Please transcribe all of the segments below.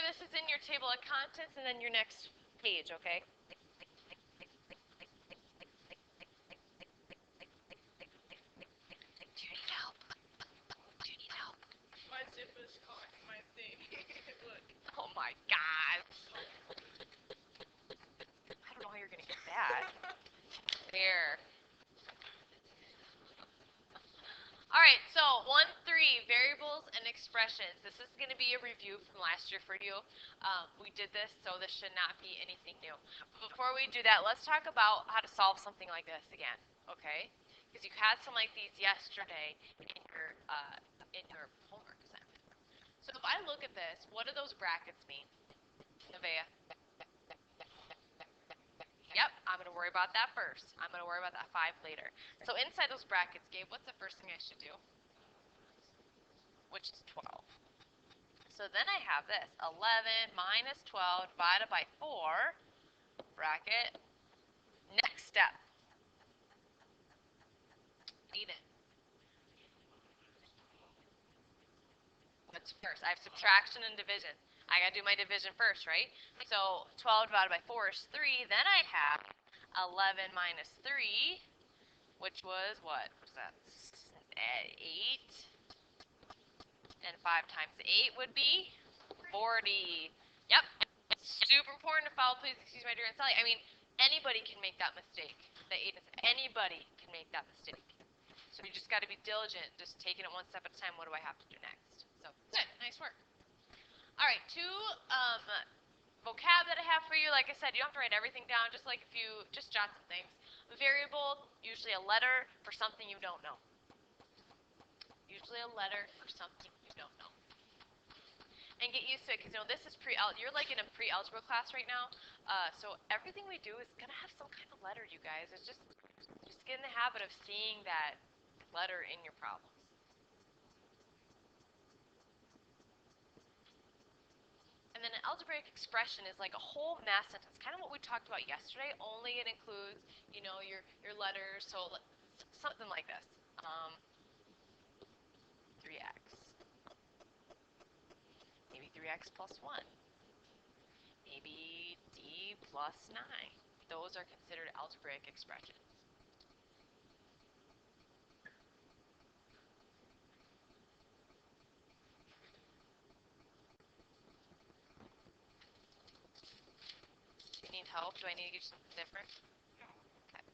this is in your table of contents and then your next page, okay? Do you need help? Do you need help? My zipper's caught in my thing. Look. Oh my god. I don't know how you're gonna get that. There. Alright, so 1-3, variables and expressions. This is going to be a review from last year for you. We did this, so this should not be anything new. But before we do that, let's talk about how to solve something like this again, okay? Because you had some like these yesterday in your homework assignment. So if I look at this, what do those brackets mean? Nevaeh? Yep, I'm going to worry about that first. I'm going to worry about that 5 later. So inside those brackets, Gabe, what's the first thing I should do? Which is 12. So then I have this, 11 minus 12 divided by 4, bracket, next step. Eden. What's first? I have subtraction and division. I got to do my division first, right? So 12 divided by 4 is 3. Then I have 11 minus 3, which was what? What's that? 8. And 5 times 8 would be 40. Yep. Super important to follow, please excuse my dear and Sally. I mean, anybody can make that mistake. Anybody can make that mistake. So you just got to be diligent, just taking it one step at a time. What do I have to do next? So, good. Nice work. All right, 2 vocab that I have for you. Like I said, you don't have to write everything down, just like if you just jot some things. Variable, usually a letter for something you don't know. Usually a letter for something you don't know. And get used to it, because you know this is you're like in a pre-algebra class right now, so everything we do is gonna have some kind of letter, you guys. It's just get in the habit of seeing that letter in your problems. And then an algebraic expression is like a whole math sentence, kind of what we talked about yesterday, only it includes, you know, your letters, so something like this. 3x. Maybe 3x plus 1. Maybe d plus 9. Those are considered algebraic expressions. Do you need help? Do I need to give you something different? Okay.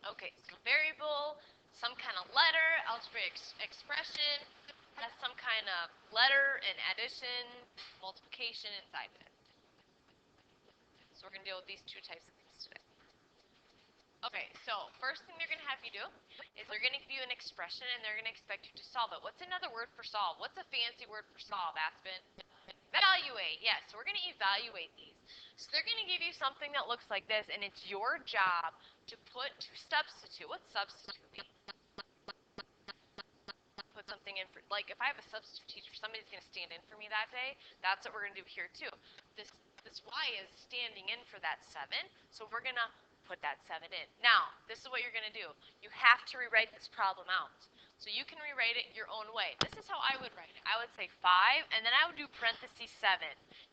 Okay, so variable, some kind of letter, algebraic expression, has some kind of letter and addition, multiplication inside of it. So we're going to deal with these 2 types of things today. Okay, so first thing they're going to have you do is they're going to give you an expression and they're going to expect you to solve it. What's another word for solve? What's a fancy word for solve, Aspen? Evaluate. Yes, so we're going to evaluate these. So they're going to give you something that looks like this, and it's your job to substitute. What's substitute mean? Put something in for, like if I have a substitute teacher, somebody's going to stand in for me that day. That's what we're going to do here too. This y is standing in for that 7, so we're going to put that 7 in. Now, this is what you're going to do. You have to rewrite this problem out. So you can rewrite it your own way. This is how I would write it. I would say 5, and then I would do parentheses 7.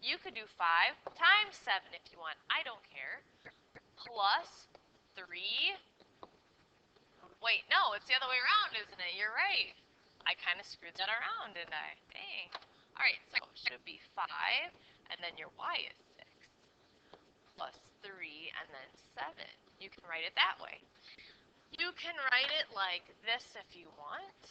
You could do 5 times 7 if you want. I don't care. Plus 3. Wait, no, it's the other way around, isn't it? You're right. I kind of screwed that around, didn't I? Dang. All right, so it should be 5, and then your y is 6, plus 3, and then 7. You can write it that way. You can write it like this if you want.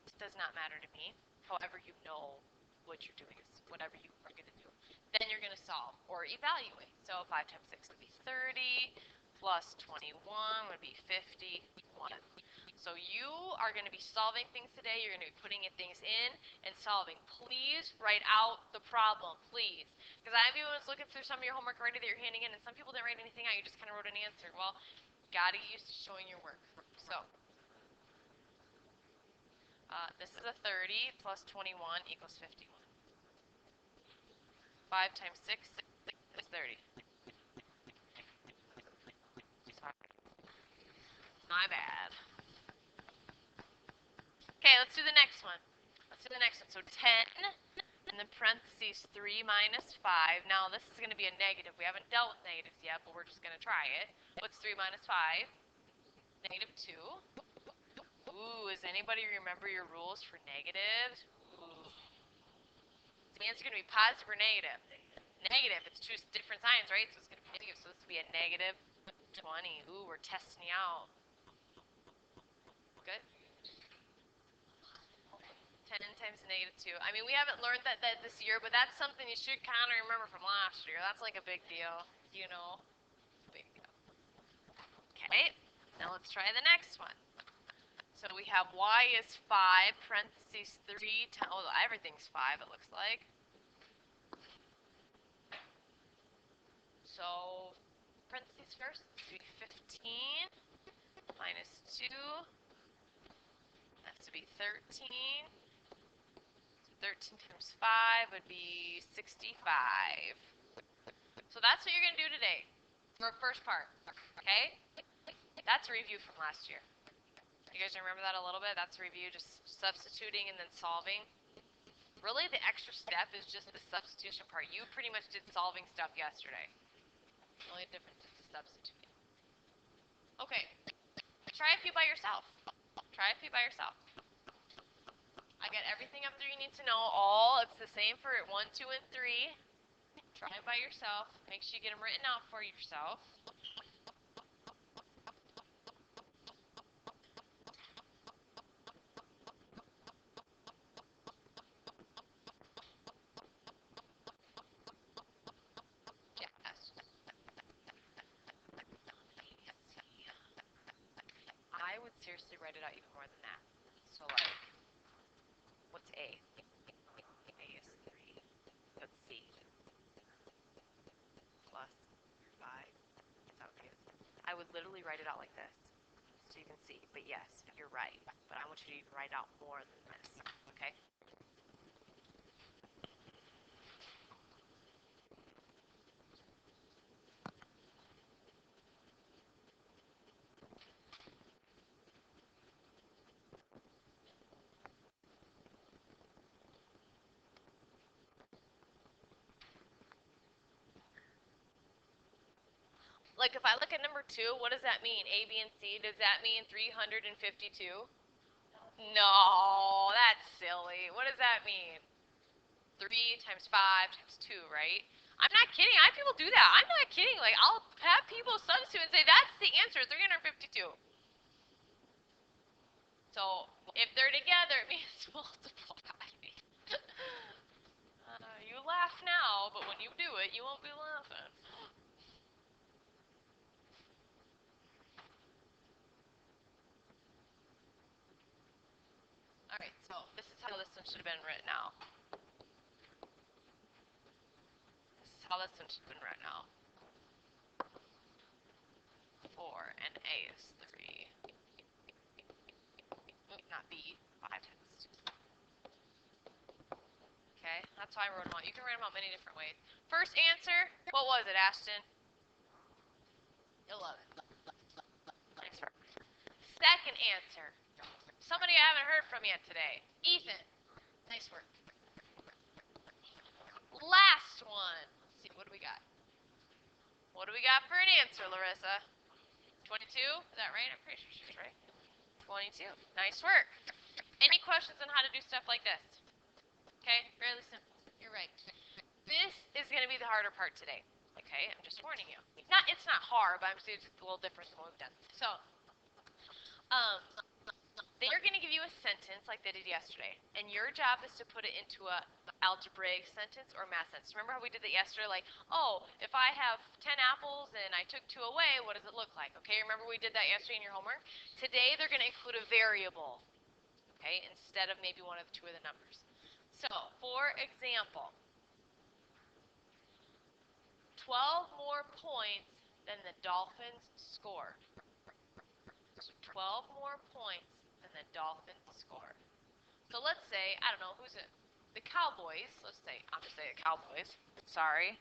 It does not matter to me. However you know what you're doing is whatever you are going to do. Then you're going to solve or evaluate. So 5 times 6 would be 30, plus 21 would be 51. So you are going to be solving things today. You're going to be putting things in and solving. Please write out the problem, please. Because I was looking through some of your homework already that you're handing in, and some people didn't write anything out. You just kind of wrote an answer. Well, got to get used to showing your work. So this is a 30 plus 21 equals 51. 5 times 6 is 30. Sorry. My bad. Okay, let's do the next one. Let's do the next one. So 10, and then parentheses 3 minus 5. Now this is going to be a negative. We haven't dealt with negatives yet, but we're just going to try it. What's 3 minus 5? Negative 2. Ooh, does anybody remember your rules for negatives? Ooh. The answer is going to be positive or negative. Negative. It's two different signs, right? So it's going to be negative. So this would be a negative 20. Ooh, we're testing you out. Good. 10 times negative 2. I mean, we haven't learned that this year, but that's something you should kind of remember from last year. That's like a big deal, you know? Big deal. Okay, now let's try the next one. So we have y is 5, parentheses 3 times, oh, everything's 5, it looks like. So, parentheses first, it's going to be 15 minus 2, that's to be 13. 13 times 5 would be 65. So that's what you're going to do today for first part, okay? That's a review from last year. You guys remember that a little bit? That's a review, just substituting and then solving. Really, the extra step is just the substitution part. You pretty much did solving stuff yesterday. The only difference is the substituting. Okay, try a few by yourself. Try a few by yourself. I got everything up there you need to know. It's the same for 1, 2, and 3. Try it by yourself. Make sure you get them written out for yourself. Yes. I would seriously write it out even more than that. So, like, what's A? A is 3. What's C? Plus 5. Is that okay? I would literally write it out like this, so you can see. But yes, you're right. But I want you to even write out more than this, okay? Like if I look at number 2, what does that mean? A, B, and C. Does that mean 352? No, that's silly. What does that mean? 3 times 5 times 2, right? I'm not kidding. I have people do that. I'm not kidding. Like, I'll have people substitute and say, that's the answer, 352. So, if they're together, it means multiply. You laugh now, but when you do it, you won't be laughing. Alright, so this is how this one should have been written out. This is how this one should have been written out. 4 and A is 3. Not B, 5 times 2. Okay, that's how I wrote them out. You can write them out many different ways. First answer, what was it, Ashton? 11. Nice work. Second answer, somebody I haven't heard from yet today. Ethan. Nice work. Last one. Let's see, what do we got? What do we got for an answer, Larissa? 22? Is that right? I'm pretty sure she's right. 22. Nice work. Any questions on how to do stuff like this? Okay, fairly simple. You're right. This is going to be the harder part today. Okay, I'm just warning you. It's not hard, but I'm just a little different than what we've done. So, they're going to give you a sentence like they did yesterday, and your job is to put it into a algebraic sentence or math sentence. Remember how we did that yesterday? Like, oh, if I have 10 apples and I took 2 away, what does it look like? Okay, remember we did that yesterday in your homework? Today they're going to include a variable, okay, instead of maybe one of 2 of the numbers. So, for example, 12 more points than the Dolphins scored. So 12 more points than the Dolphins scored. So let's say, I don't know, who's it? The Cowboys, let's say, I'm going to say the Cowboys, sorry,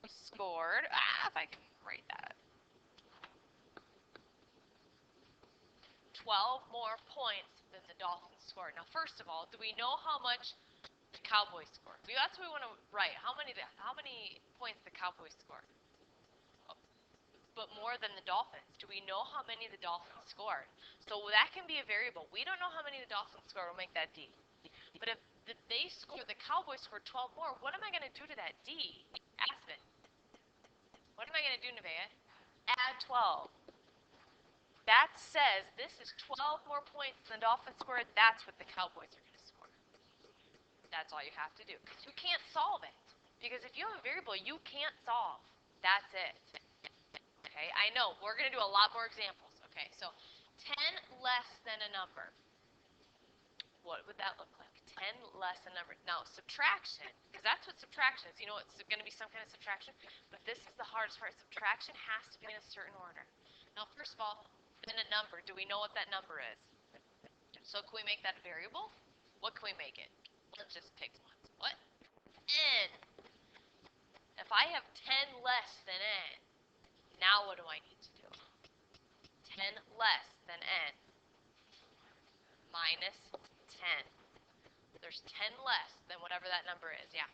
scored, if I can write that, 12 more points than the Dolphins scored. Now, first of all, do we know how much the Cowboys scored? That's what we want to write. How many points the Cowboys scored? But more than the Dolphins. Do we know how many the Dolphins scored? So that can be a variable. We don't know how many the Dolphins scored. We'll make that D. But if the Cowboys scored 12 more, what am I going to do to that D? Aspen. What am I going to do, Nevaeh? Add 12. That says this is 12 more points than the Dolphins scored. That's what the Cowboys are going to score. That's all you have to do. Because you can't solve it. Because if you have a variable you can't solve, that's it. Okay, I know. We're going to do a lot more examples. Okay, so 10 less than a number. What would that look like? 10 less a number. Now, subtraction, because that's what subtraction is. You know, it's going to be some kind of subtraction, but this is the hardest part. Subtraction has to be in a certain order. Now, first of all, then a number. Do we know what that number is? So can we make that a variable? What can we make it? Let's just pick one. What? N. If I have 10 less than N, now what do I need to do? 10 less than N minus 10. There's 10 less than whatever that number is, yeah.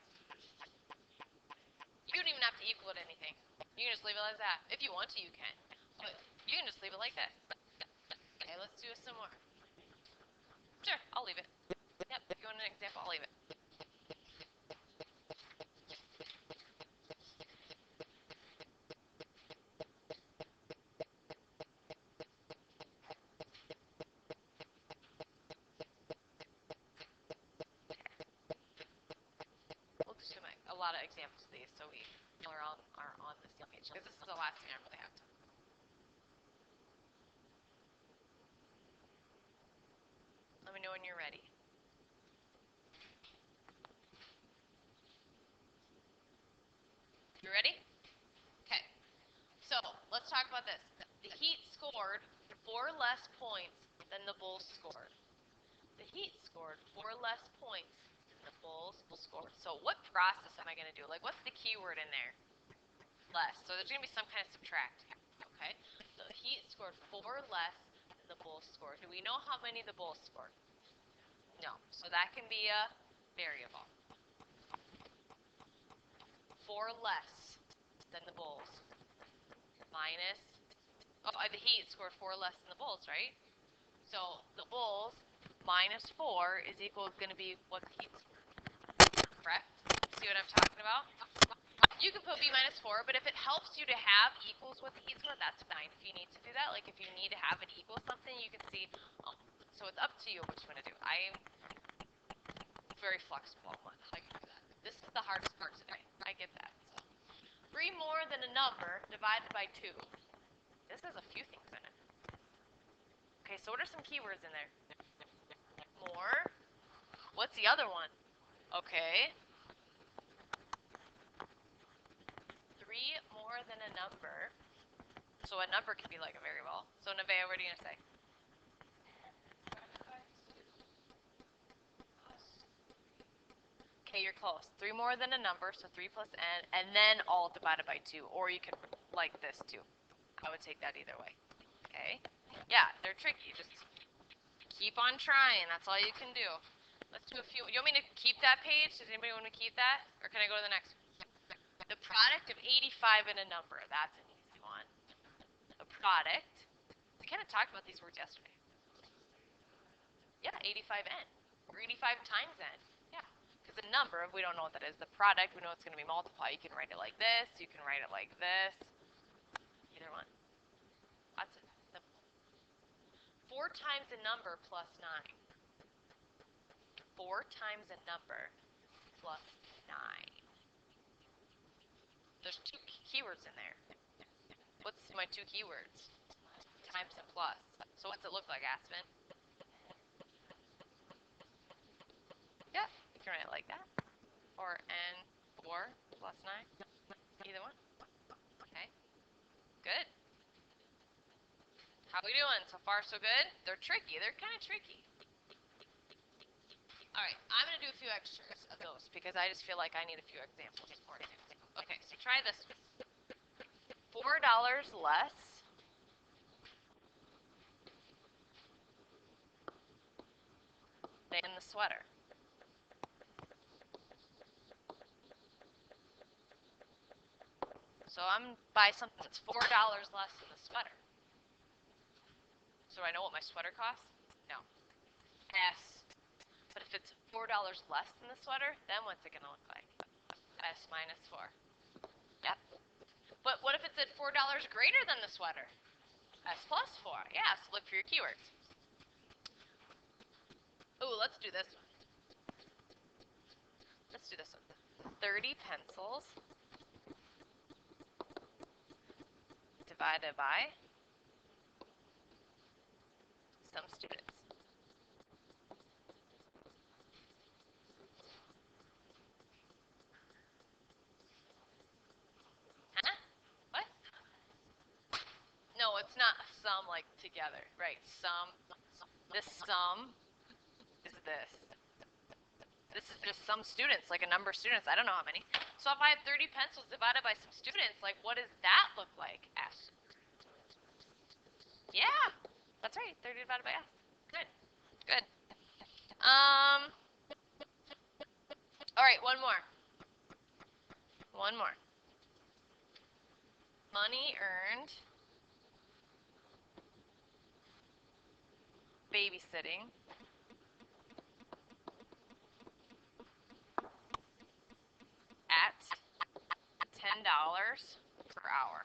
You don't even have to equal it anything. You can just leave it like that. If you want to, you can. But you can just leave it like that. Okay, let's do some more. Sure, I'll leave it. Yep, if you want an example, I'll leave it. We'll just do a lot of examples of these so we are on the same page. Because this is the last thing I really have to. Let me know when you're ready. You ready? Okay. So, let's talk about this. The Heat scored 4 less points than the Bulls scored. The Heat scored 4 less points than the Bulls scored. So what process am I going to do? Like, what's the keyword in there? Less. So there's going to be some kind of subtract. Okay? So the Heat scored 4 less than the Bulls scored. Do we know how many the Bulls scored? No. So that can be a variable. 4 less than the Bulls. Minus, the Heat scored 4 less than the Bulls, right? So the Bulls minus 4 is going to be what the Heat scored. Correct? See what I'm talking about? You can put B minus 4, but if it helps you to have equals what the Heat scored, that's fine. If you need to do that, like if you need to have it equal something, you can see. So it's up to you what you want to do. I'm very flexible on how you do that. This is the hardest part today. I get that. So 3 more than a number divided by 2. This has a few things in it. Okay, so what are some keywords in there? More. What's the other one? Okay. 3 more than a number. So a number can be like a variable. So Nevaeh, what are you going to say? Okay, you're close. 3 more than a number, so 3 plus n, and then all divided by 2. Or you could like this too. I would take that either way. Okay? Yeah, they're tricky. Just keep on trying. That's all you can do. Let's do a few. You want me to keep that page? Does anybody want me to keep that? Or can I go to the next one? The product of 85 and a number. That's an easy one. A product. We kind of talked about these words yesterday. Yeah, 85n. Or 85 times n. Yeah. Because the number, we don't know what that is. The product, we know it's going to be multiplied. You can write it like this. You can write it like this. Either one. That's it. Simple. 4 times a number plus 9. 4 times a number plus 9. There's 2 keywords in there. What's my 2 keywords? Times and plus. So what's it look like, Aspen? Yeah, you can write it like that. Or n4 plus 9. Either one. Okay, good. How we doing? So far, so good? They're tricky. They're kind of tricky. All right, I'm going to do a few extras of those because I just feel like I need a few examples more too. Okay, so try this. $4 less than the sweater. So I'm buy something that's $4 less than the sweater. So I know what my sweater costs? No. S. But if it's $4 less than the sweater, then what's it going to look like? S minus 4. Yep. But what if it's at $4 greater than the sweater? S plus 4. Yeah, so look for your keywords. Ooh, let's do this one. Let's do this one. 30 pencils divided by some students. Huh? What? No, it's not a sum like together. Right, sum. This sum is this. This is just some students, like a number of students. I don't know how many. So if I have 30 pencils divided by some students, like what does that look like? S. Yeah, that's right. 30 divided by S. Good. Good. All right, one more. One more. Money earned babysitting at $10 per hour.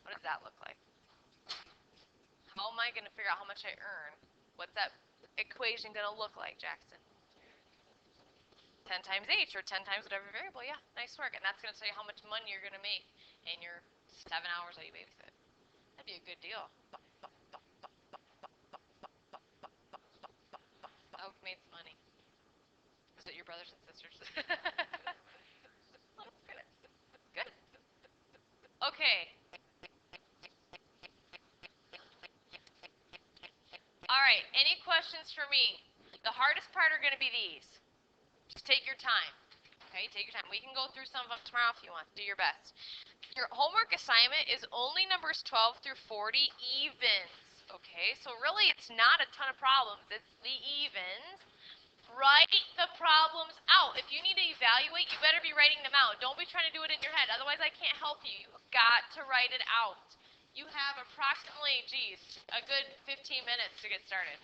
What does that look like? How am I going to figure out how much I earn? What's that equation going to look like, Jackson? 10 times H, or 10 times whatever variable. Yeah, nice work. And that's going to tell you how much money you're going to make in your 7 hours that you babysit. That'd be a good deal. I hope you made some money. Is it your brothers and sisters? Good. Okay. All right. Any questions for me? The hardest part are going to be these. Just take your time. Okay, take your time. We can go through some of them tomorrow if you want. Do your best. Your homework assignment is only numbers 12 through 40 evens. Okay, so really it's not a ton of problems. It's the evens. Write the problems out. If you need to evaluate, you better be writing them out. Don't be trying to do it in your head. Otherwise, I can't help you. You've got to write it out. You have approximately, geez, a good 15 minutes to get started.